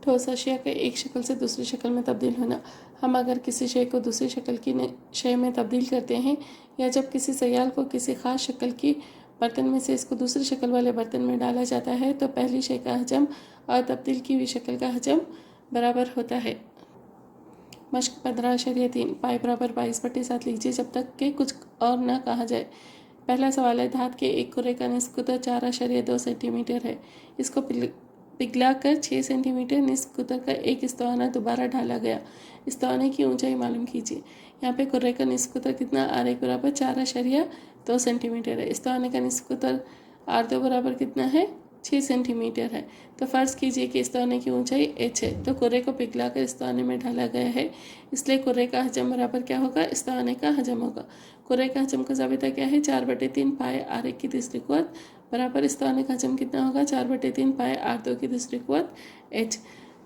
ठोस अशिया का एक शक्ल से दूसरी शक्ल में तब्दील होना। हम अगर किसी शय को दूसरी शक्ल की शय में तब्दील करते हैं या जब किसी सयाल को किसी खास शक्ल की बर्तन में से इसको दूसरी शक्ल वाले बर्तन में डाला जाता है तो पहली शय का हजम और तब्दील की हुई शक्ल का हजम बराबर होता है। मश्क 15.3 पाई बराबर 22/7 लीजिए जब तक के कुछ और न कहा जाए। पहला सवाल है, धात के एक कुरे का निस्फ कुतर 4.2 सेंटीमीटर है। इसको पिघलाकर 6 सेंटीमीटर निस्फ कुतर का एक स्तवाना दोबारा ढाला गया। स्तवाने की ऊंचाई मालूम कीजिए। यहाँ पे कुर्रे का निस्फ कुतर कितना, R1 बराबर 4.2 सेंटीमीटर है। स्तवाने का निस्फ कुतर R2 बराबर कितना है, 6 सेंटीमीटर है। तो फर्ज कीजिए कि स्तवाने की ऊंचाई h है। तो कुर्रे को पिघलाकर स्तवाने में ढाला गया है, इसलिए कुर्रे का हजम बराबर क्या होगा, स्तवाने का हजम होगा। कुर्रे का हजम का ज़ाबिता क्या है, 4/3 पाए R1 की तीसरी कुव्वत बराबर स्तवाने का हजम कितना होगा, 4/3 पाए R2 की तीसरी कुव्वत h।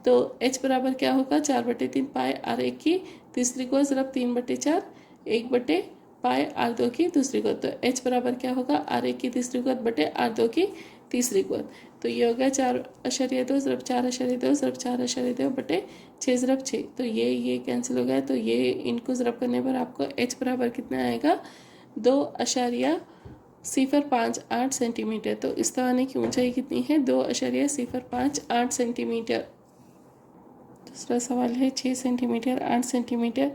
तो h बराबर क्या होगा, 4/3 पाए R1 की तीसरी कुव्वत ज़रब 3/4 1 पाए R2 की दूसरी कुव्वत। तो h बराबर क्या होगा, R1 की तीसरी कुव्वत बटे R2 की तीसरी कुव्वत। तो ये हो गया 4.2 ज़रब 4.2 ज़रब 4.2 बटे 6 ज़रब 6। तो ये कैंसिल हो गया। तो ये इनको ज़रब करने पर आपको h बराबर कितना आएगा, 2.058 सेंटीमीटर। तो इस तवाने की ऊंचाई कितनी है, 2.058 सेंटीमीटर। दूसरा सवाल है, 6 सेंटीमीटर 8 सेंटीमीटर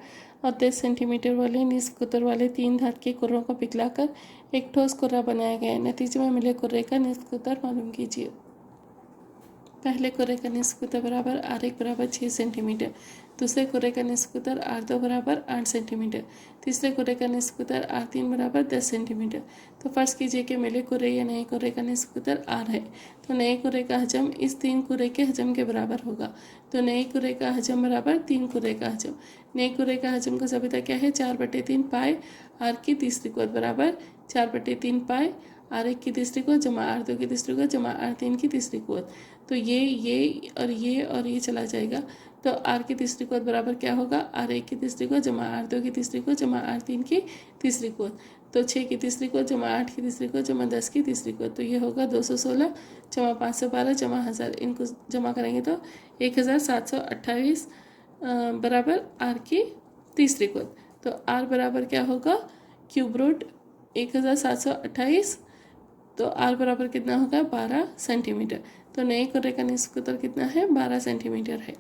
और 10 सेंटीमीटर वाले निस्फ कुतर वाले 3 धात के कुर्रों को पिघलाकर एक ठोस कुर्रा बनाया गया है। नतीजे में मिले कुर्रे का निस्फ कुतर मालूम कीजिए। पहले कुर्रे का निस्फ कुतर बराबर R1 बराबर 6 सेंटीमीटर, दूसरे कुर्रे का निस्फ कुतर R2 बराबर 8 सेंटीमीटर, तीसरे कुर्रे का निस्फ कुतर R3 बराबर 10 सेंटीमीटर। तो फर्ज कीजिए कि मिले कुर्रे या नए कुर्रे का निस्फ कुतर R है। तो नए कुर्रे का हजम इस 3 कुर्रे के हजम के बराबर होगा। तो नए कुर्रे का हजम बराबर 3 कुर्रे का हजम। नए कुर्रे का हजम का ज़ाबिता क्या है, 4/3 पाए R की तीसरी कुव्वत बराबर 4/3 पाए R1 की तीसरी कुव्वत जमा R2 की तीसरी कुव्वत जमा R3 की तीसरी कुव्वत। तो ये चला जाएगा। तो R की तीसरी कुव्वत बराबर क्या होगा, R1 की तीसरी कुव्वत जमा R2 की तीसरी कुव्वत जमा R3 की तीसरी कुव्वत। तो 6 की तीसरी कुव्वत जमा 8 की तीसरी कुव्वत जमा 10 की तीसरी कुव्वत। तो ये होगा 216 जमा 512 जमा 1000। इनको जमा करेंगे तो 1728 बराबर R की तीसरी कुव्वत। तो R बराबर क्या होगा, क्यूब रूट 1728। तो R बराबर कितना होगा, 12 सेंटीमीटर। तो नए कुर्रे का निस्फ कुतर कितना है, 12 सेंटीमीटर है।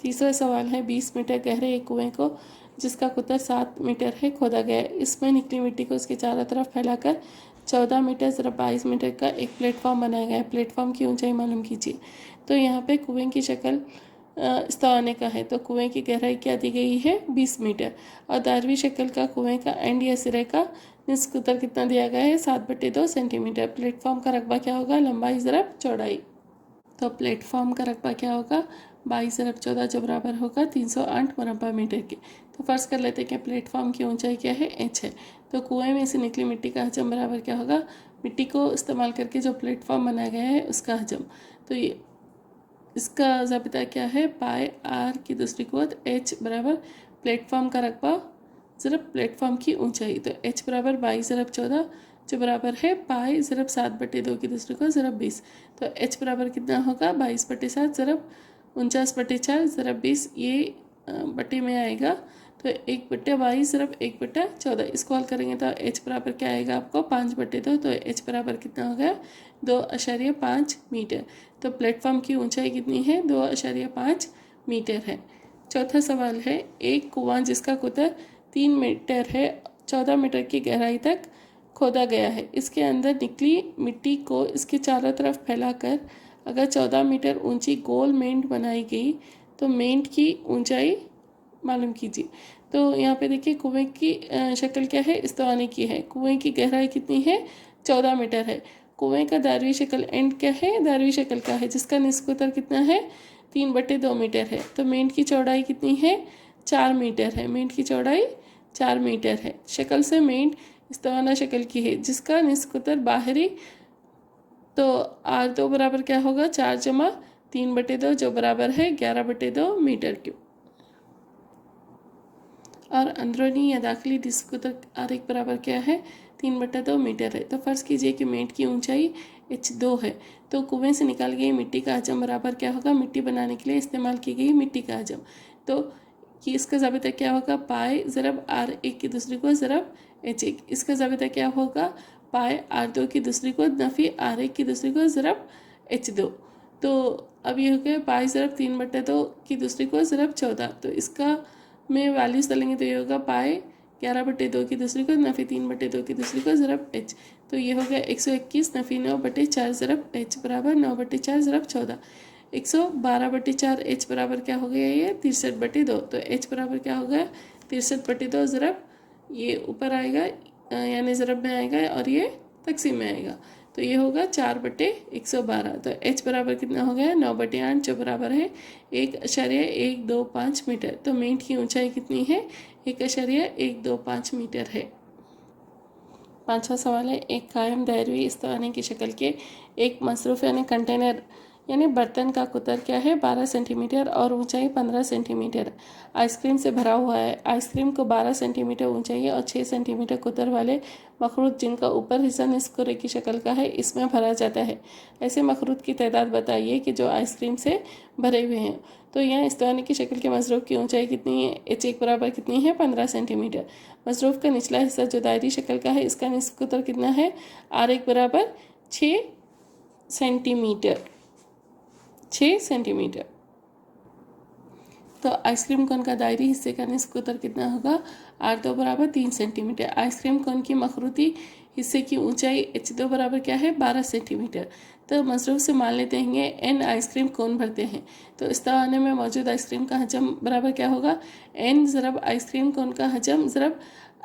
तीसरा सवाल है, 20 मीटर गहरे एक कुएं को जिसका कुतर 7 मीटर है खोदा गया है। इसमें निकली मिट्टी को इसके चारों तरफ फैलाकर 14 मीटर ज़रब 22 मीटर का एक प्लेटफॉर्म बनाया गया है। प्लेटफॉर्म की ऊंचाई मालूम कीजिए। तो यहाँ पे कुएं की शक्ल इस तवाने का है। तो कुएं की गहराई क्या दी गई है, 20 मीटर और दायरवी शक्ल का कुएं का एंड या सिरे का निस्फ कुतर कितना दिया गया है, 7/2 सेंटीमीटर। प्लेटफॉर्म का रकबा क्या होगा, लंबाई ज़रब चौड़ाई। तो प्लेटफॉर्म का रकबा क्या होगा, 22 ज़रब 14 जो बराबर होगा 308 मुरब्बा मीटर के। तो फर्ज कर लेते हैं कि प्लेटफॉर्म की ऊंचाई क्या है, h है। तो कुएं में से निकली मिट्टी का हजम बराबर क्या होगा, मिट्टी को इस्तेमाल करके जो प्लेटफॉर्म बनाया गया है उसका हजम। तो ये इसका ज़ाबिता क्या है, पाए R की दूसरी कुव्वत h बराबर प्लेटफॉर्म का रकबा ज़रब प्लेटफॉर्म की ऊंचाई। तो h बराबर 22 ज़रब 14 जो बराबर है पाए ज़रब 7/2 की दूसरी को ज़रब 20। तो h बराबर कितना होगा, 22/7 ज़रब 49/4 ज़रब 20। ये बटे में आएगा तो 1/22 ज़रब 1/14। इसको हल करेंगे तो h बराबर क्या आएगा आपको, 5/2। तो h बराबर कितना हो गया, 2.5 मीटर। तो प्लेटफॉर्म की ऊंचाई कितनी है, 2.5 मीटर है। चौथा सवाल है, एक कुआं जिसका कुतर 3 मीटर है 14 मीटर की गहराई तक खोदा गया है। इसके अंदर निकली मिट्टी को इसके चारों तरफ फैलाकर अगर 14 मीटर ऊंची गोल मेंट बनाई गई तो मेंट की ऊंचाई मालूम कीजिए। तो यहाँ पे देखिए कुएं की शक्ल क्या है, इस तवाने की है। कुएं की गहराई कितनी है, 14 मीटर है। कुएं का दायरवी शक्ल एंड क्या है, दायरवी शक्ल का है जिसका निस्फ कुतर कितना है, 3/2 मीटर है। तो मेंट की चौड़ाई कितनी है, 4 मीटर है। मेंट की चौड़ाई 4 मीटर है। शक्ल से मेंट इस्तवाना शक्ल की है जिसका निस्फ कुतर बाहरी। तो R2 बराबर क्या होगा, 4 जमा 3/2 जो बराबर है 11/2 मीटर क्यूब। और अंदरूनी या दाखिली निस्फ कुतर R1 बराबर क्या है, 3/2 मीटर है। तो फर्ज कीजिए कि मेंट की ऊंचाई H2 है। तो कुएं से निकाल गई मिट्टी का हजम बराबर क्या होगा, मिट्टी बनाने के लिए इस्तेमाल की गई मिट्टी का हजम। तो कि इसका ज़ाबिता क्या होगा, पाई ज़रब R1 की दूसरी को ज़रब H1। इसका ज़ाबिता क्या होगा, पाई R2 की दूसरी को नफ़ी R1 की दूसरी को ज़रब H2। तो अब ये हो गया पाई ज़रब 3/2 की दूसरी को ज़रब 14। तो इसका में वैल्यूज़ डालेंगे तो ये होगा पाई 11/2 की दूसरी को नफ़ी 3/2 की दूसरी को ज़रब H। तो ये हो गया 121 नफ़ी 9/4 ज़रब H बराबर 9/4 ज़रब 14। 112/4 H बराबर क्या हो गया, ये 63/2। तो H बराबर क्या हो गया 63/2 ज़रब ये ऊपर आएगा यानी ज़रब में आएगा और ये तकसीम में आएगा। तो ये होगा 4/112। तो H बराबर कितना हो गया 9/8 जो बराबर है 1.125 मीटर। तो मीट की ऊंचाई कितनी है 1.125 मीटर है। पांचवा सवाल है, एक कायम दायरवी इस्ताने की शक्ल के एक मसरूफ़ यानी कंटेनर यानी बर्तन का कुतर क्या है 12 सेंटीमीटर और ऊंचाई 15 सेंटीमीटर आइसक्रीम से भरा हुआ है। आइसक्रीम को 12 सेंटीमीटर ऊंचाई और 6 सेंटीमीटर कुतर वाले मखरूत जिनका ऊपर हिस्सा निस्फ कुरे की शक्ल का है इसमें भरा जाता है। ऐसे मखरूत की तादाद बताइए कि जो आइसक्रीम से भरे हुए हैं। तो यहाँ इस्ताने की शक्ल के मसरूफ़ की ऊंचाई कितनी है, H1 बराबर कितनी है 15 सेंटीमीटर। मसरूफ़ का निचला हिस्सा जो दायरी शक्ल का है इसका निस्फ कुतर कितना है R1 बराबर 6 सेंटीमीटर। तो आइसक्रीम कोन का दायरी हिस्से का निस्फ कुतर कितना होगा R2 बराबर 3 सेंटीमीटर। आइसक्रीम कोन की मखरूती हिस्से की ऊंचाई H2 बराबर क्या है 12 सेंटीमीटर। तो मसरूफ़ से मान लेते हैं n आइसक्रीम कोन भरते हैं। तो इस तवाने में मौजूद आइसक्रीम का हजम बराबर क्या होगा n ज़रब आइसक्रीम कोन का हजम ज़रब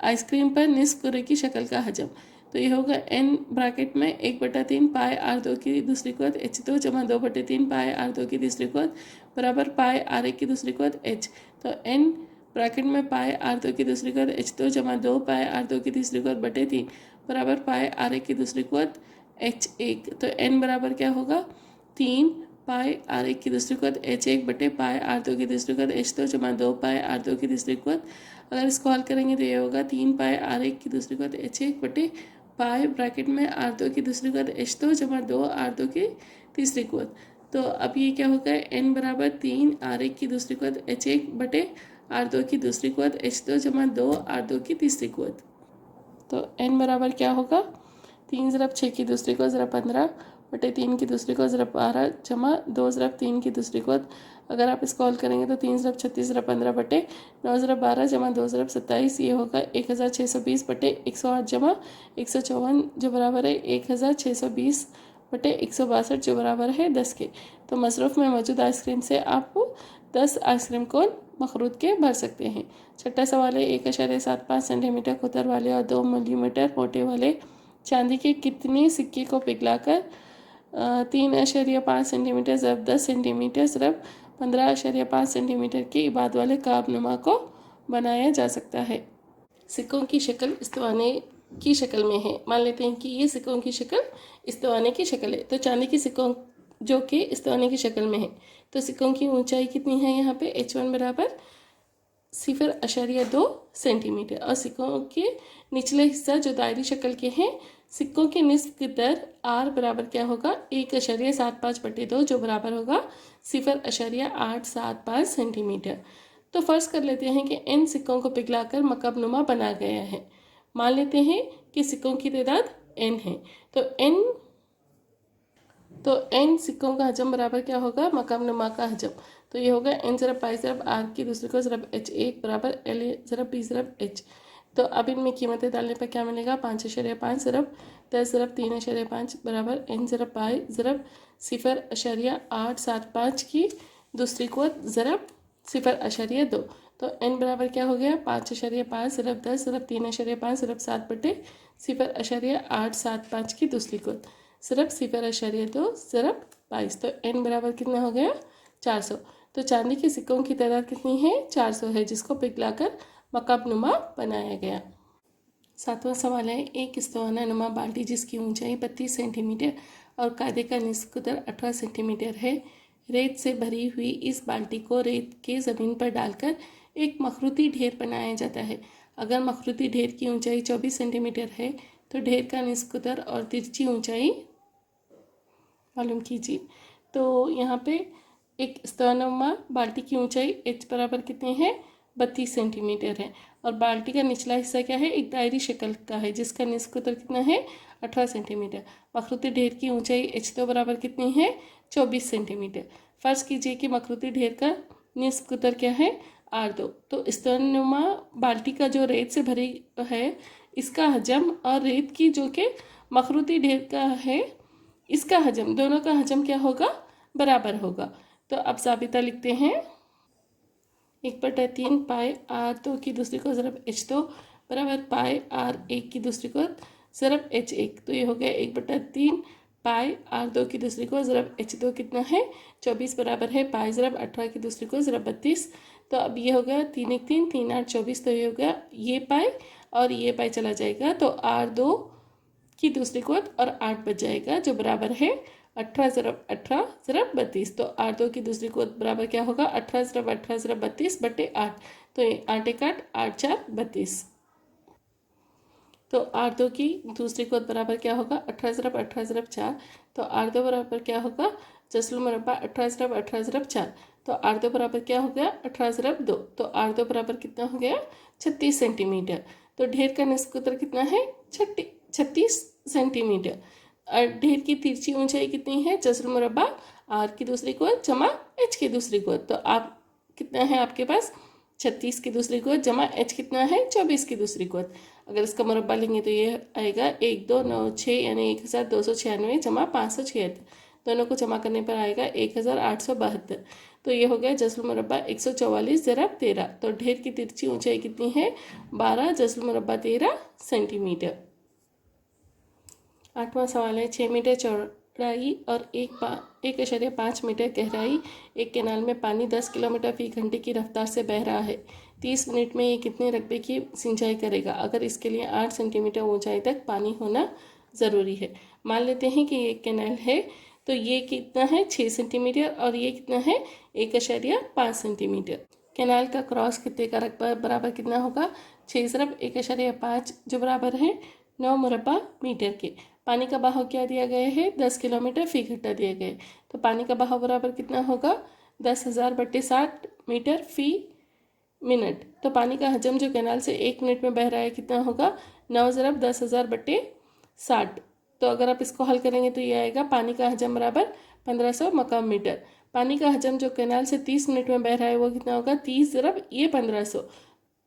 आइसक्रीम पर निस्फ कुरे की शक्ल का हजम। तो ये होगा n ब्रैकेट में 1/3 पाई R2 की दूसरी कुवत H2 जमा 2/3 पाई R2 की तीसरी कुवत बराबर पाई R1 की दूसरी कुवत H। तो n ब्रैकेट में पाई R2 की दूसरी कुवत H2 जमा 2 पाई R2 की तीसरी कुवत बटे 3 बराबर पाई R1 की दूसरी कुवत H1। तो n बराबर क्या होगा 3 पाई R1 की दूसरी कुवत H1 बटे पाई R2 की दूसरी कुवत H2 जमा 2 पाई R2 की तीसरी कुवत। अगर इसको हल करेंगे तो ये होगा 3 पाई R1 की दूसरी कुवत H1 बटे पाई ब्रैकेट में R2 की दूसरी कुवत H2 जमा 2 R2 की तीसरी कुवत। तो अब ये क्या होगा n बराबर 3 R1 की दूसरी कुवत H1 बटे R2 की दूसरी कुवत H2 जमा 2 R2 की तीसरी कुवत। तो n बराबर क्या होगा 3 ज़रब 6 की दूसरी को ज़रब 15 बटे 3 की दूसरी को ज़रब 12 जमा 2 ज़रब 3 की दूसरी को। अगर आप इसको हल करेंगे तो 3 ज़रब 36 ज़रब 15 बटे 9 ज़रब 12 जमा 2 ज़रब 27 ये होगा 1620 बटे 108 जमा 154 जो बराबर है 1620 बटे 162 जो बराबर है 10 के। तो मसरूफ़ में मौजूद आइसक्रीम से आप 10 आइसक्रीम कोन मखरूद के भर सकते हैं। छठा सवाल है 1.75 सेंटीमीटर कुतर वाले और 2 मिलीमीटर मोटे वाले चांदी के कितने सिक्के को पिघलाकर 3.5 सेंटीमीटर ज़रब 10 सेंटीमीटर ज़रब 15.5 सेंटीमीटर के इबाद वाले काबनुमा को बनाया जा सकता है। सिक्कों की शक्ल इस्तवाने की शक्ल में है। मान लेते हैं कि ये सिक्कों की शक्ल इस्तवाने की शक्ल है। तो चांदी की सिक्कों जो कि इस्तवाने की शक्ल में है तो सिक्कों की ऊंचाई कितनी है यहाँ पे H1 बराबर 0.2 सेंटीमीटर और सिक्कों के निचले हिस्सा जो दायरी शक्ल के हैं सिक्कों के निस्फ की दर R बराबर क्या होगा 1.75/2 जो बराबर होगा 0.875 सेंटीमीटर। तो फ़र्ज़ कर लेते हैं कि n सिक्कों को पिघलाकर मकबनुमा बना गया है। मान लेते हैं कि सिक्कों की तादाद n है। तो n सिक्कों का हजम बराबर क्या होगा मकबनुमा का हजम। तो ये होगा n ज़रब पाई ज़रब R की दूसरी को ज़रब H1 बराबर L ज़रब B ज़रब H। तो अब इनमें कीमतें डालने पर क्या मिलेगा 5.5 ज़रब 10 ज़रब 3.5 बराबर n ज़रब पाई ज़रब 0.875 की दूसरी को ज़रब 0.2। तो n बराबर क्या हो गया 5.5 ज़रब 10 ज़रब 3.5 ज़रब 7 बटे 0.875 की दूसरी को ज़रब 0.2 ज़रब 22। तो n बराबर कितना हो गया 400। तो चांदी के सिक्कों की तादाद कितनी है 400 है जिसको पिघलाकर मकबनुमा बनाया गया। सातवां सवाल है एक इस्तवाना नुमा बाल्टी जिसकी ऊंचाई 32 सेंटीमीटर और कायदे का निस्फ कुतर 18 सेंटीमीटर है रेत से भरी हुई इस बाल्टी को रेत के ज़मीन पर डालकर एक मखरूती ढेर बनाया जाता है। अगर मखरूती ढेर की ऊंचाई 24 सेंटीमीटर है तो ढेर का निस्फ कुतर और तिरछी ऊंचाई मालूम कीजिए। तो यहाँ पे एक स्तवनुमा बाल्टी की ऊंचाई h बराबर कितनी है 32 सेंटीमीटर है, और बाल्टी का निचला हिस्सा क्या है, एक दायरी शक्ल का है जिसका निष्ठ उत्तर कितना है 18 सेंटीमीटर। मखरूती ढेर की ऊंचाई h2 बराबर कितनी है 24 सेंटीमीटर। फर्ज कीजिए कि मखरूती ढेर का निष्ठ उत्तर क्या है R2। तो स्तवनुमा बाल्टी का जो रेत से भरी है इसका हजम और रेत की जो कि मखरूती ढेर का है इसका हजम, दोनों का हजम क्या होगा बराबर होगा। तो अब साबिता लिखते हैं। 1/3 पाई R2 की दूसरी को ज़रब H2 बराबर पाई R1 की दूसरी को ज़रब H1। तो ये हो गया 1/3 पाई R2 की दूसरी को ज़रब H2 कितना है 24 बराबर है पाई ज़रब 18 की दूसरी को ज़रब 32। तो अब ये हो गया 3 1 3 3 8 24। तो ये हो गया ये पाई और ये पाई चला जाएगा तो R2 की दूसरी को और 8 बच जाएगा जो बराबर है 18 ज़रब 18 ज़रब 32। तो R2 की दूसरी को बराबर क्या होगा 18 ज़रब 18 ज़रब 32 बटे 8। तो ये 8 1 8 8 4 32। तो R2 की दूसरी को बराबर क्या होगा 18 ज़रब 18 ज़रब 4। तो R2 बराबर क्या होगा जसलु मुरब्बा 18 ज़रब 18 ज़रब 4। तो R2 बराबर क्या हो गया 18 ज़रब 2। तो R2 बराबर कितना हो गया 36 सेंटीमीटर। तो ढेर का निष्ठ उत्तर कितना है 36 सेंटीमीटर। और ढेर की तिरछी ऊंचाई कितनी है जसर मुरब्बा R की दूसरी को जमा H की दूसरी को। तो आप कितना है आपके पास 36 की दूसरी को जमा H कितना है 24 की दूसरी को। अगर इसका मुरब्बा लेंगे तो ये आएगा 1 2 9 6 यानी 1296 जमा 576। दोनों को जमा करने पर आएगा 1872। तो ये हो गया जसर मुरब्बा 144 ज़रब 13। तो ढेर की तिरछी ऊंचाई कितनी है 12 जसर मुरब्बा 13 सेंटीमीटर। 8वां सवाल है 6 मीटर चौड़ाई और 1.5 मीटर गहराई एक कैनाल में पानी 10 किलोमीटर फी घंटे की रफ्तार से बह रहा है। 30 मिनट में ये कितने रकबे की सिंचाई करेगा अगर इसके लिए 8 सेंटीमीटर ऊंचाई तक पानी होना ज़रूरी है। मान लेते हैं कि ये कैनाल है तो ये कितना है 6 सेंटीमीटर और ये कितना है 1.5 सेंटीमीटर। कैनाल का क्रॉस कितने का रकबा बराबर कितना होगा 6 ज़रब 1.5 जो बराबर है 9 मुरब्बा मीटर के। पानी का बहाव क्या दिया गया है 10 किलोमीटर फी घंटा दिया गया है। तो पानी का बहाव बराबर कितना होगा 10,000 बटे 60 मीटर फी मिनट। तो पानी का हजम जो कैनाल से 1 मिनट में बह रहा है कितना होगा 9 ज़रब 10,000 बटे 60। तो अगर आप इसको हल करेंगे तो ये आएगा पानी का हजम बराबर 1500 मकाम मीटर। पानी का हजम जो कैनाल से 30 मिनट में बह रहा है वो कितना होगा 30 ज़रब ये 1500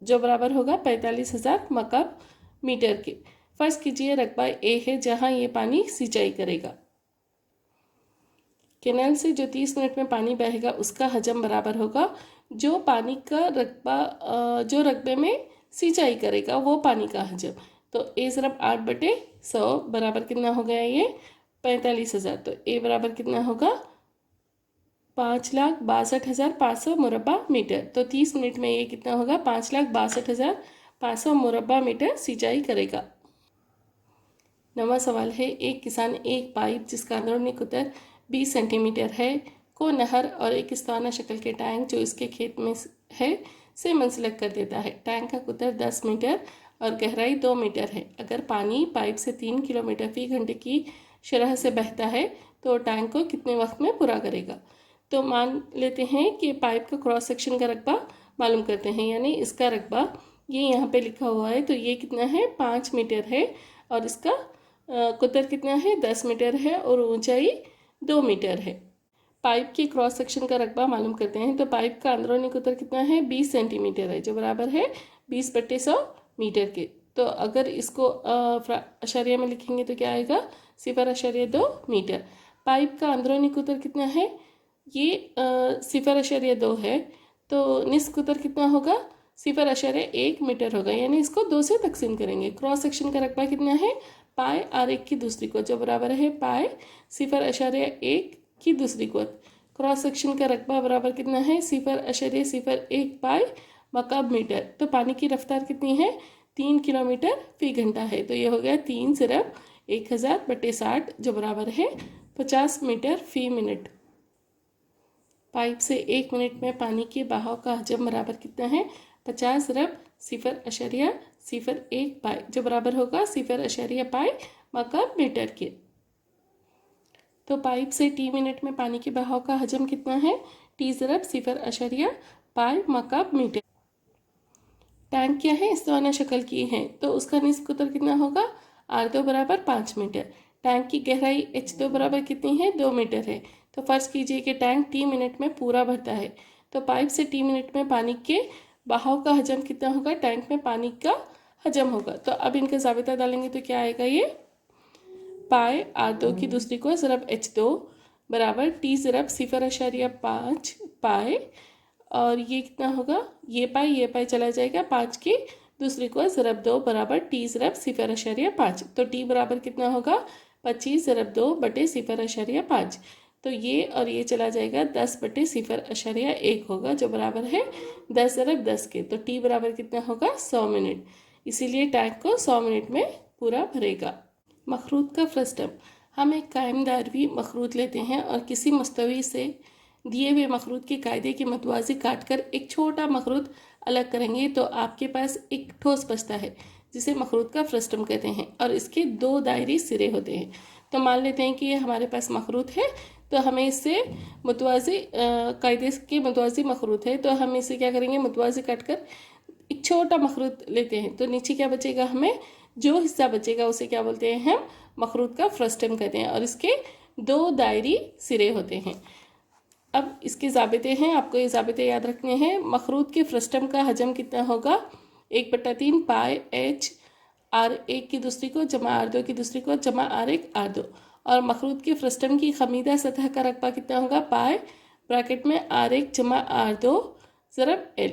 जो बराबर होगा 45,000 मकाम मीटर के। फर्ज कीजिए रकबा ए है जहां ये पानी सिंचाई करेगा। कैनाल से जो 30 मिनट में पानी बहेगा उसका हजम बराबर होगा जो पानी का रकबा जो रकबे में सिंचाई करेगा वो पानी का हजम। तो ए ज़रब 8 बटे 100 बराबर कितना हो गया ये 45,000। तो ए बराबर कितना होगा 5,62,500 मुरब्बा मीटर। तो 30 मिनट में ये कितना होगा 5,62,500 मुरब्बा मीटर सिंचाई करेगा। 9वां सवाल है एक किसान एक पाइप जिसका अंदरूनी कुतर 20 सेंटीमीटर है को नहर और एक इस्ताना शक्ल के टैंक जो इसके खेत में है से मुंसलिक कर देता है। टैंक का कुतर 10 मीटर और गहराई 2 मीटर है। अगर पानी पाइप से 3 किलोमीटर फी घंटे की शरह से बहता है तो टैंक को कितने वक्त में पूरा करेगा। तो मान लेते हैं कि पाइप का क्रॉस सेक्शन का रकबा मालूम करते हैं, यानी इसका रकबा ये यहाँ पे लिखा हुआ है। तो ये कितना है 5 मीटर है और इसका कुतर कितना है 10 मीटर है और ऊंचाई 2 मीटर है। पाइप की क्रॉस सेक्शन का रकबा मालूम करते हैं। तो पाइप का अंदरूनी कुतर कितना है 20 सेंटीमीटर है जो बराबर है 20 बटे 100 मीटर के। तो अगर इसको अशरिया में लिखेंगे तो क्या आएगा 0.2 मीटर। पाइप का अंदरूनी कुतर कितना है ये 0.2 है। तो निस्फ कुतर कितना होगा 0.1 मीटर होगा, यानी इसको 2 से तकसीम करेंगे। क्रॉस सेक्शन का रकबा कितना है पाई R1 की दूसरी को जो बराबर है पाई 0.1 की दूसरी को। क्रॉस सेक्शन का रकबा बराबर कितना है 0.01 पाई मकाब मीटर। तो पानी की रफ्तार कितनी है 3 किलोमीटर फी घंटा है। तो ये हो गया 3 ज़रब 1000 बटे 60 जो बराबर है 50 मीटर फी मिनट। पाइप से 1 मिनट में पानी के बहाव का हजम बराबर कितना है 50 ज़रब 0.01 पाई जो बराबर होगा 0.5 पाई मकाब मीटर के। तो पाइप से टी मिनट में पानी के बहाव का हजम कितना है, टी ज़रब 0.5 मकाब मीटर। टैंक क्या है, इस्ताना शक्ल की है, तो उसका निस्फ कुतर कितना होगा, R2 बराबर 5 मीटर। टैंक की गहराई H2 बराबर कितनी है, 2 मीटर है। तो फर्ज कीजिए कि टैंक टी मिनट में पूरा भरता है, तो पाइप से टी मिनट में पानी के बहाव का हजम कितना होगा, टैंक में पानी का हजम होगा। तो अब इनका जाबिता डालेंगे तो क्या आएगा, ये पाई R2 की दूसरी को ज़रब H2 बराबर टी ज़रब 0.5 पाई, और ये कितना होगा, ये पाई चला जाएगा, 5 की दूसरी को ज़रब 2 बराबर टी ज़रब 0.5। तो टी बराबर कितना होगा, 25 ज़रब 2 बटे 0.5। तो ये और ये चला जाएगा, 10 बटे 0.1 होगा, जो बराबर है 10 ज़रब 10 के। तो टी बराबर कितना होगा, 100 मिनट। इसीलिए टैंक को 100 मिनट में पूरा भरेगा। मखरूत का फ्रस्टम, हम एक कायम दायरवी मखरूत लेते हैं और किसी मुस्तवी से दिए हुए मखरूत के कायदे के मतवाज़ी काट कर एक छोटा मखरूत अलग करेंगे तो आपके पास एक ठोस बचता है जिसे मखरूत का फ्रस्टम कहते हैं, और इसके 2 दायरी सिरे होते हैं। तो मान लेते हैं कि ये हमारे पास मखरूत है, तो हमें इससे मुतवाज़ी कायदे के मुतवाज़ी मखरूत है, तो हम इसे क्या करेंगे, मुतवाज़ी काट कर एक छोटा मखरूत लेते हैं। तो नीचे क्या बचेगा, हमें जो हिस्सा बचेगा उसे क्या बोलते हैं, हम मखरूत का फ्रस्टम कहते हैं, और इसके 2 दायरी सिरे होते हैं। अब इसके ज़ाबिते हैं, आपको ये ज़ाबिते याद रखने हैं। मखरूत के फ्रस्टम का हजम कितना होगा, 1/3 पाई H R1 की दूसरी को जमा R2 की दूसरी को जमा R1 R2। और मखरूत के फ्रस्टम की खमीदा सतह का रकबा कितना होगा, पाई ब्रैकेट में R1 जमा R2 ज़रब L,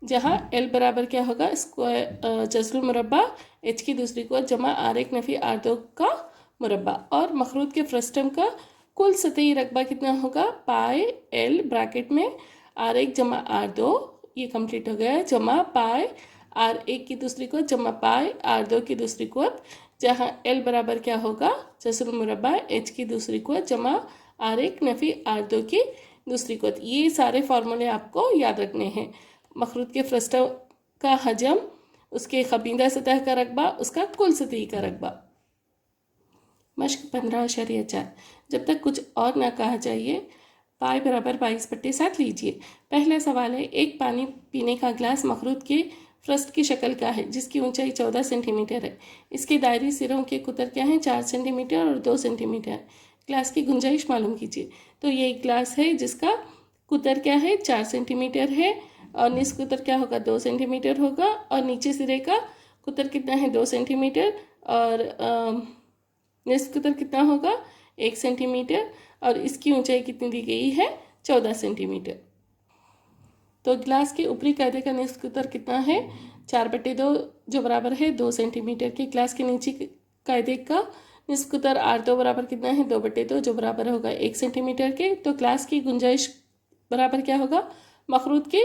जहाँ L बराबर क्या होगा, स्क्वायर जज़रुल मुरब्बा H की दूसरी को जमा R1 नफ़ी R2 का मुरब्बा। और मखरूत के फ्रस्टम का कुल सतही रकबा कितना होगा, पाई L ब्रैकेट में R1 जमा R2, ये कंप्लीट हो गया है, जमा पाई R1 की दूसरी को जमा पाई R2 की दूसरी को, जहाँ L बराबर क्या होगा, जज़रुल मुरब्बा H की दूसरी को जमा R1 नफ़ी R2 की दूसरी को। ये सारे फार्मूले आपको याद रखने हैं। मखरूत के फ्रस्टम का हजम, उसके खमीदा सतह का रकबा, उसका कुल सतही का रकबा। मश्क 15.4, जब तक कुछ और ना कहा जाइए पाई बराबर 22/7 लीजिए। पहला सवाल है, एक पानी पीने का गिलास मखरूत के फ्रस्ट की शक्ल का है जिसकी ऊंचाई 14 सेंटीमीटर है। इसके दायरी सिरों के कुतर क्या हैं, 4 सेंटीमीटर और 2 सेंटीमीटर। ग्लास की गुंजाइश मालूम कीजिए। तो ये एक ग्लास है जिसका कुतर क्या है, 4 सेंटीमीटर है, और निस कुतर क्या होगा, 2 सेंटीमीटर होगा, और नीचे सिरे का कुतर कितना है, 2 सेंटीमीटर, और निस कुतर कितना होगा, 1 सेंटीमीटर, और इसकी ऊंचाई कितनी दी गई है, 14 सेंटीमीटर। तो गिलास के ऊपरी कायदे का निस्फ कुतर कितना है, 4/2, जो बराबर है 2 सेंटीमीटर के। गिलास के नीचे कायदे का निस्फ कुतर R2 बराबर कितना है, 2/2, जो बराबर होगा 1 सेंटीमीटर के। तो गिलास की गुंजाइश बराबर क्या होगा, मखरूत के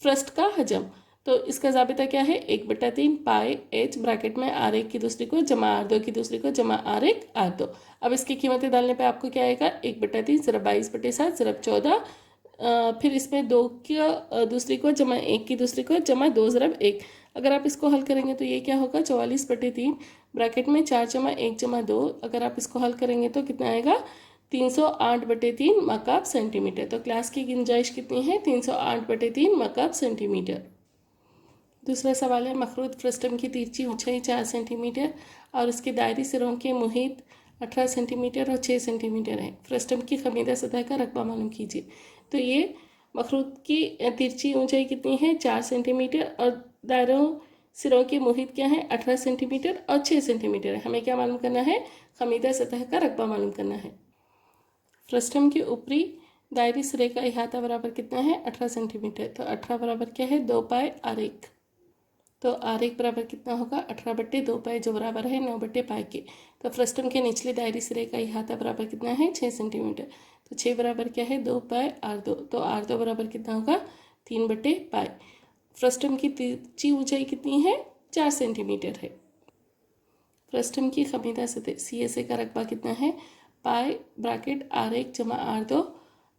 फ्रस्ट का हजम। तो इसका जाबिता क्या है, 1/3 पाई H ब्रैकेट में R1 की दूसरी को जमा R2 की दूसरी को जमा R1 R2। अब इसकी कीमतें डालने पे आपको क्या आएगा, 1/3 ज़रब 22/7 ज़रब 14, फिर इसमें 2 की दूसरी को जमा 1 की दूसरी को जमा 2 ज़रब 1। अगर आप इसको हल करेंगे तो ये क्या होगा, 44/3 ब्रैकेट में 4 जमा 1 जमा 2। अगर आप इसको हल करेंगे तो कितना आएगा, 308/3 मकाब सेंटीमीटर। तो क्लास की गुंजाइश कितनी है, 308/3 मकाब सेंटीमीटर। दूसरा सवाल है, मखरूत फ्रस्टम की तिरछी ऊंचाई 4 सेंटीमीटर और उसके दायरी सिरों के मुहित 18 सेंटीमीटर और 6 सेंटीमीटर है। फ्रस्टम की खमीदा सतह का रकबा मालूम कीजिए। तो ये मखरूत की तिरछी ऊंचाई कितनी है, 4 सेंटीमीटर, और दायरों सिरों के मुहित क्या है, 18 सेंटीमीटर और 6 सेंटीमीटर है। हमें क्या मालूम करना है, खमीदा सतह का रकबा मालूम करना है। फ्रस्टम के ऊपरी दायरी सिरे का इहाता बराबर कितना है, 18 सेंटीमीटर। तो 18 बराबर क्या है, 2 पाई R1। तो R1 बराबर कितना होगा, 18/2 पाई, जो बराबर है 9/पाई के। तो फ्रस्टम के निचले दायरी सिरे का इहाता बराबर कितना है, 6 सेंटीमीटर। तो 6 बराबर क्या है, 2 पाई R2। तो R2 बराबर कितना होगा, 3/पाई। फ्रस्टम की तिरछी ऊंचाई कितनी है, 4 सेंटीमीटर है। फ्रस्टम की खमीदा सतह CSA का रकबा कितना है, पाई ब्रैकेट R1 जमा R2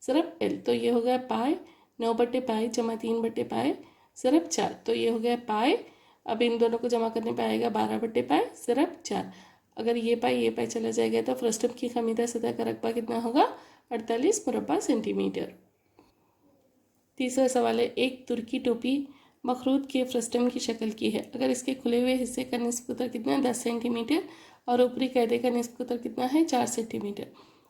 ज़रब L। तो ये हो गया पाई 9/पाई जमा 3/पाई ज़रब 4। तो ये हो गया पाई। अब इन दोनों को जमा करने पे आएगा 12/पाई ज़रब 4। अगर ये पाई चला जाएगा तो फ्रस्टम की खमीदा सतह का रकबा कितना होगा, 48 मुरब्बा सेंटीमीटर। तीसरा सवाल है, एक तुर्की टोपी मखरूद के फ्रस्टम की शक्ल की है। अगर इसके खुले हुए हिस्से का निस्फ कुतर कितना है, 10 सेंटीमीटर, और ऊपरी कैदे का निस्फ कुतर कितना है, 4 सेंटीमीटर,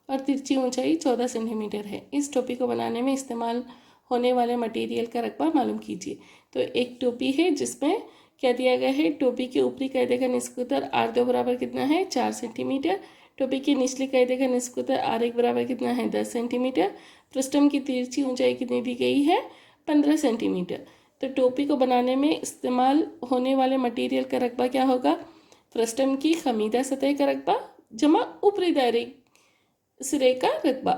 और तिरछी ऊंचाई 14 सेंटीमीटर है। इस टोपी को बनाने में इस्तेमाल होने वाले मटेरियल का रकबा मालूम कीजिए। तो एक टोपी है जिसमें क्या दिया गया है, टोपी के ऊपरी कैदे का निस्फ कुतर R2 बराबर कितना है, 4 सेंटीमीटर। टोपी की निचली कैदे का निस्फ कुतर R1 बराबर कितना है, 10 सेंटीमीटर। फ्रस्टम की तिरछी ऊंचाई कितनी दी गई है, 15 सेंटीमीटर। तो टोपी को बनाने में इस्तेमाल होने वाले मटेरियल का रकबा क्या होगा, फ्रस्टम की खमीदा सतह का रकबा जमा ऊपरी दायरे सिरे का रकबा।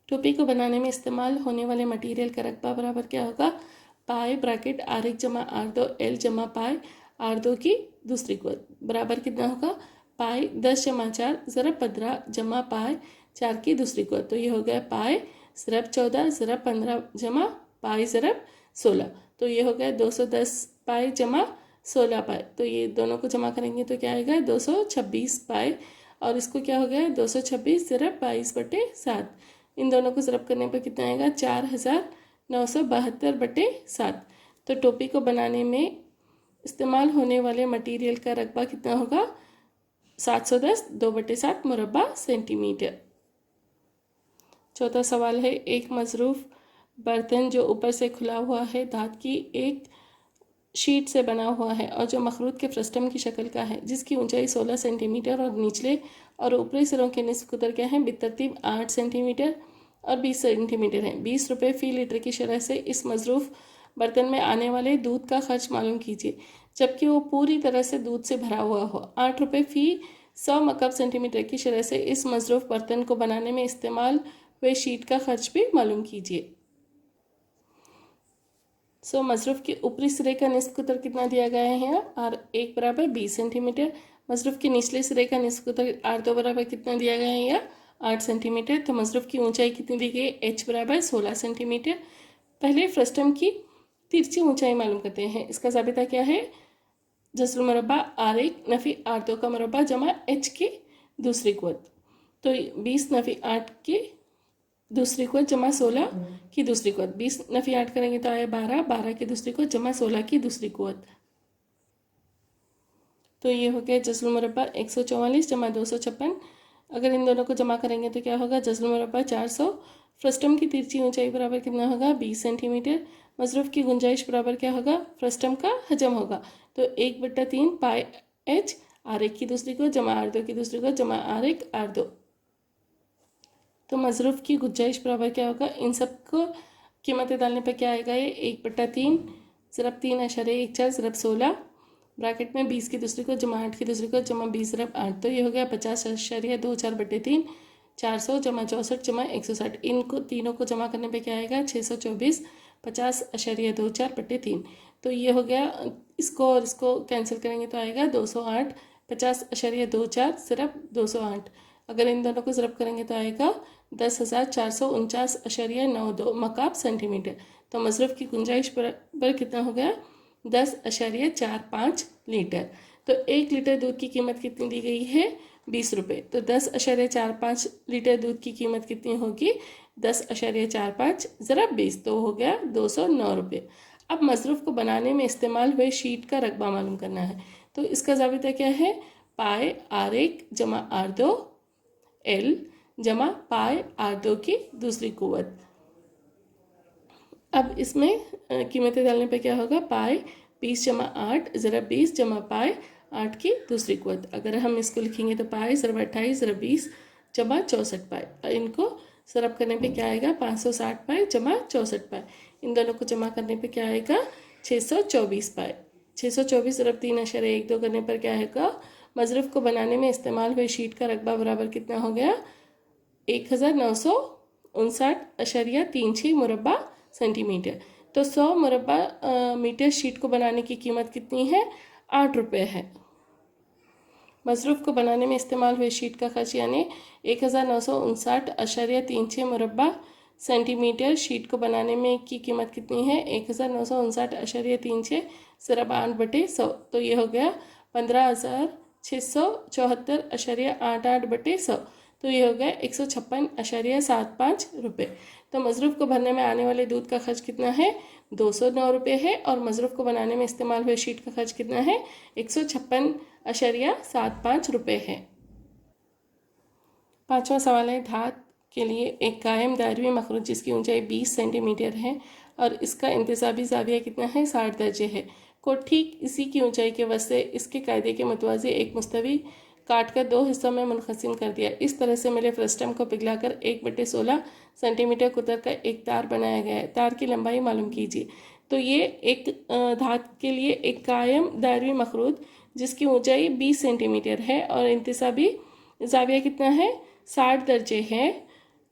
टोपी को बनाने में इस्तेमाल होने वाले मटेरियल का रकबा बराबर क्या होगा, पाई ब्रैकेट R1 जमा R2 L जमा पाई R2 की दूसरी कुवत बराबर कितना होगा, पाई 10 जमा 4 ज़रब 15 जमा पाई 4 की दूसरी कुवत। तो ये हो गया पाई ज़रब 14 ज़रब 15 जमा पाई ज़रब 16। तो ये हो गया 210 पाई जमा 16 पाई। तो ये दोनों को जमा करेंगे तो क्या आएगा, 226 पाई, और इसको क्या हो गया, 226 ज़रब 22/7। इन दोनों को ज़रब करने पर कितना आएगा, 4972/7। तो टोपी को बनाने में इस्तेमाल होने वाले मटेरियल का रकबा कितना होगा, 710 2/7 मुरब्बा सेंटीमीटर। चौथा सवाल है, एक मजरूफ बर्तन जो ऊपर से खुला हुआ है, धात की एक शीट से बना हुआ है और जो मखरूद के फ्रस्टम की शक्ल का है, जिसकी ऊंचाई 16 सेंटीमीटर और निचले और ऊपरी सिरों के निस्फ कुतर क्या है, बितरतीब 8 सेंटीमीटर और 20 सेंटीमीटर है। 20 रुपये फ़ी लीटर की शरह से इस मजरूफ बर्तन में आने वाले दूध का खर्च मालूम कीजिए, जबकि वो पूरी तरह से दूध से भरा हुआ हो। 8 रुपये फ़ी 100 मकब सेंटीमीटर की शरह से इस मजरूफ बर्तन को बनाने में इस्तेमाल हुए शीट का खर्च भी मालूम कीजिए। मजरूफ के ऊपरी सिरे का निस्फ कुतर कितना दिया गया है यहाँ, R1 बराबर 20 सेंटीमीटर। मजरूफ के निचले सिरे का निस्फ कुतर R2 बराबर कितना दिया गया है यहाँ, 8 सेंटीमीटर। तो मजरूफ की ऊंचाई कितनी दी गई, H बराबर 16 सेंटीमीटर। पहले फ्रस्टम की तिरछी ऊंचाई मालूम करते हैं। इसका ज़ाबिता क्या है, जस्र मुरब्बा R1 नफ़ी R2 का मुरब्बा जमा H की दूसरी कुवत। तो 20 नफ़ी 8 की दूसरी कुवत जमा 16 की दूसरी कुवत, 20 नफ़ी 8 करेंगे तो आए 12, 12 की दूसरी कुवत जमा 16 की दूसरी कुवत। तो ये हो गया जस्र मुरब्बा 144 जमा 256। अगर इन दोनों को जमा करेंगे तो क्या होगा, जस्र मुरब्बा 400। फ्रस्टम की तिरछी ऊंचाई बराबर कितना होगा, 20 सेंटीमीटर। मजरूफ की गुंजाइश बराबर क्या होगा, फ्रस्टम का हजम होगा। तो 1/3 पाई H R1 की दूसरी कुवत जमा R2 की दूसरी कुवत जमा R1 R2। तो मजरूफ की गुंजाइश बराबर क्या होगा, इन सब को कीमतें डालने पर क्या आएगा, ये 1/3 ज़रब 3.14 ज़रब 16 ब्रैकेट में 20 की दूसरी को जमा 8 की दूसरी को जमा 20 ज़रब 8। तो ये हो गया 50.24/3 400 जमा 64 जमा 160। इनको तीनों को जमा करने पे क्या आएगा, 624 50.24/3। तो ये हो गया, इसको और इसको कैंसिल करेंगे तो आएगा 208 50.24 ज़रब 208। अगर इन दोनों को ज़रब करेंगे तो आएगा 10,449.92 मकाब सेंटीमीटर। तो मजरूफ की गुंजाइश पर कितना हो गया, 10.45 लीटर। तो 1 लीटर दूध की कीमत कितनी दी गई है, 20 रुपये। तो 10.45 लीटर दूध की कीमत कितनी होगी, 10.45 ज़रब 20, तो हो गया 209 रुपये। अब मजरूफ को बनाने में इस्तेमाल हुए शीट का रकबा मालूम करना है। तो इसका ज़ाबिता क्या है, पाई R1 जमा R2 L जमा पाई R2 की दूसरी कुवत। अब इसमें कीमतें डालने पे क्या होगा, पाई 20 जमा 8 ज़रब 20 जमा पाई 8 की दूसरी कुवत। अगर हम इसको लिखेंगे तो पाई ज़रब 28 ज़रब 20 जमा 64 पाई। इनको ज़रब करने पे क्या आएगा, 560 पाई जमा 64 पाई। इन दोनों को जमा करने पे क्या आएगा, 624 पाई। 624 ज़रब 3.12 करने पर क्या आएगा, मजरूफ को बनाने में इस्तेमाल हुए शीट का रकबा बराबर कितना हो गया, 1959.36 मुरब्बा सेंटीमीटर। तो 100 मुरब्बा मीटर शीट को बनाने की कीमत कितनी है, 8 रुपये है। मजरूफ को बनाने में इस्तेमाल हुए शीट का खर्च यानी 1959.36 मुरब्बा सेंटीमीटर शीट को बनाने में की कीमत कितनी है, 1959.36 ज़रब 8/100। तो ये हो गया 674.88 बटे 100, तो ये हो गया 156.75 रुपये। तो मजरूफ़ को भरने में आने वाले दूध का खर्च कितना है, 209 रुपये है, और मजरूफ़ को बनाने में इस्तेमाल हुए शीट का खर्च कितना है, 156.75 रुपये है। पांचवा सवाल है, धात के लिए एक कायम दायरवी मखरूज जिसकी ऊंचाई 20 सेंटीमीटर है और इसका इंतसाबी ज़ाविया कितना है, 60 दर्जे है, को ठीक इसी की ऊंचाई के वजह से इसके कायदे के मुतवाज़ी एक मुस्तवी काट कर 2 हिस्सों में मुनक़सिम कर दिया। इस तरह से मिले फ्रस्टम को पिघलाकर 1/16 सेंटीमीटर कुतर का एक तार बनाया गया है। तार की लंबाई मालूम कीजिए। तो ये एक धात के लिए एक कायम दायरवी मखरूज जिसकी ऊंचाई 20 सेंटीमीटर है और इंतसाबी ज़ाविया कितना है, 60 दर्जे है,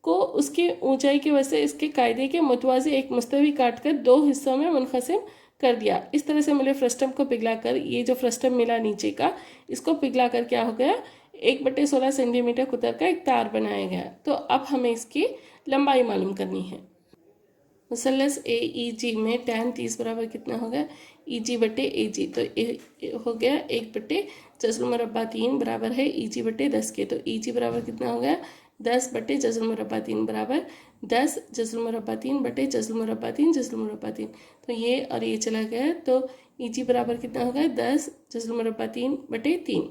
को उसकी ऊंचाई की वजह से इसके कायदे के मुतवाज़ी एक मुस्तवी काट कर 2 हिस्सों में मुनक़सिम कर दिया। इस तरह से मिले फ्रस्टम को पिघलाकर, ये जो फ्रस्टम मिला नीचे का, इसको पिघलाकर क्या हो गया, 1/16 सेंटीमीटर कुतर का एक तार बनाया गया। तो अब हमें इसकी लंबाई मालूम करनी है। मुसल्लस AEG में tan 30 बराबर कितना हो गया, EG बटे AG, तो हो गया 1/10³ बराबर है EG बटे 10 के। तो EG बराबर कितना हो गया, 10/10³ बराबर 10/3 बटे 10/3। तो ये और ये चला गया, तो EG बराबर कितना हो गया, 10/3 बटे 3।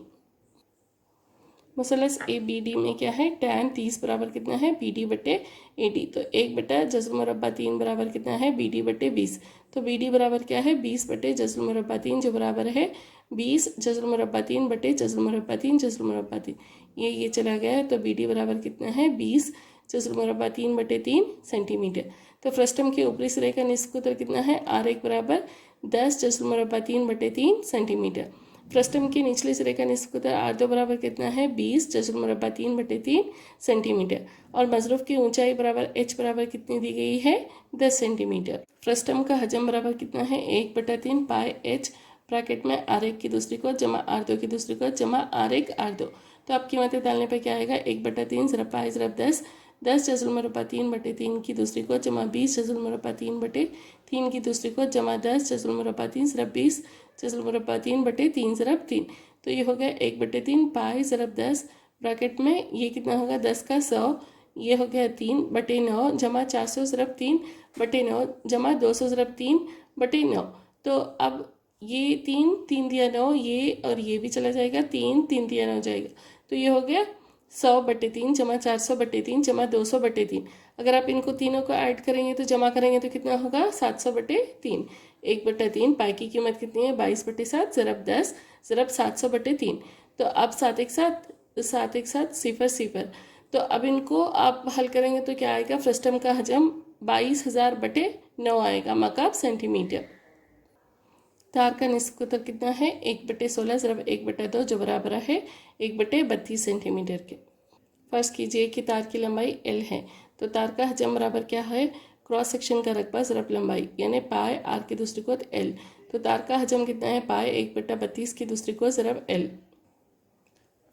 मुसल्लस ABD में क्या है, tan 30 बराबर कितना है, BD बटे AD, तो 1/10³ बराबर कितना है, BD बटे 20। तो BD बराबर क्या है, 20/10³ जो बराबर है 20/3 बटे 10/3। ये चला गया है, तो BD बराबर कितना है, 20/3 बटे 3 सेंटीमीटर। तो फ्रस्टम के ऊपरी सिरे का निस्फ कुतर कितना है, R1 बराबर 10/3 बटे 3 सेंटीमीटर। फ्रस्टम के निचले सिरे का निस्फ कुतर R2 बराबर कितना है, 20/3 बटे 3 सेंटीमीटर। और मजरूफ़ की ऊंचाई बराबर H बराबर कितनी दी गई है, 10 सेंटीमीटर। फ्रस्टम का हजम बराबर कितना है, 1/3 पाई H ब्रैकेट में R1 की दूसरी को जमा R2 की दूसरी को जमा R1 R2। तो अब कीमतें डालने पर क्या आएगा, 1/3 ज़रा पाई ज़रा 10, 10/3 बटे 3 की दूसरी को जमा 20/3 बटे 3 की दूसरी को जमा 10/3 ज़रा 20/3 बटे 3 ज़रब 3। तो ये हो गया 1/3 पाई ज़रब 10 ब्रैकेट में, ये कितना होगा, 10 का 100, ये हो गया 3/9 जमा 400 ज़रब 3/9 जमा 200 ज़रब 3/9। तो अब ये 3 दिया 9, ये और ये भी चला जाएगा, 3 दिया 9 जाएगा, तो ये हो गया 100/3 जमा 400/3 जमा 200/3। अगर आप इनको तीनों को ऐड करेंगे तो जमा करेंगे तो कितना होगा, 700/3। 1/3 पाई की कीमत कितनी है, 22/7 ज़रब 10 ज़रब 700/3। तो अब 7 एक साथ 0। तो अब इनको आप हल करेंगे तो क्या आएगा, फ्रस्टम का हजम 22,000/9 आएगा मकाब सेंटीमीटर। तार का निस्फ कुतर कितना है, 1/16 ज़रब 1/2 जो बराबर है 1/32 सेंटीमीटर के। फर्ज कीजिए कि तार की लंबाई L है, तो तार का हजम बराबर क्या है, क्रॉस सेक्शन का रकबा ज़रब लंबाई, यानी पाई R की दूसरी को L। तो तार का हजम कितना है, पाई 1/32 की दूसरी को ज़रब L।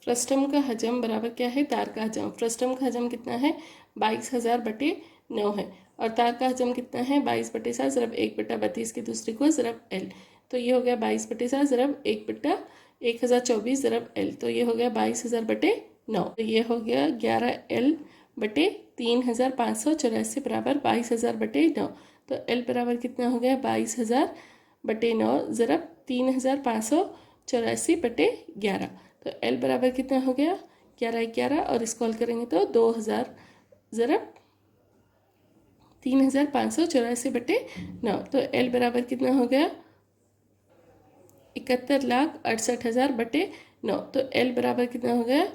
फ्रस्टम का हजम बराबर क्या है, तार का हजम। फ्रस्टम का हजम कितना है, 22,000/9 है, और तार का हजम कितना है, 22/7 ज़रब 1/32 की दूसरी को ज़रब L। तो ये हो गया 22/7 ज़रब 1/1024 ज़रब L। तो ये हो गया 22,000/9। तो ये हो गया 11L/3584 बराबर 22,000/9। तो L बराबर कितना हो गया, 22,000/9 ज़रब 3584/11। तो L बराबर कितना हो गया, 11 और इसको हल करेंगे तो 2000 ज़रब 3584/9। तो L बराबर कितना हो गया, 71,68,000/9। तो L बराबर कितना हो गया,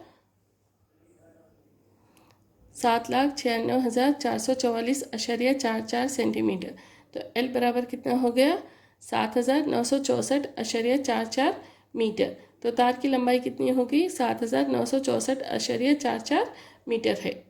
7,96,444.44 सेंटीमीटर। तो L बराबर कितना हो गया, 7,964.44 मीटर। तो तार की लंबाई कितनी होगी, 7,964.44 मीटर है।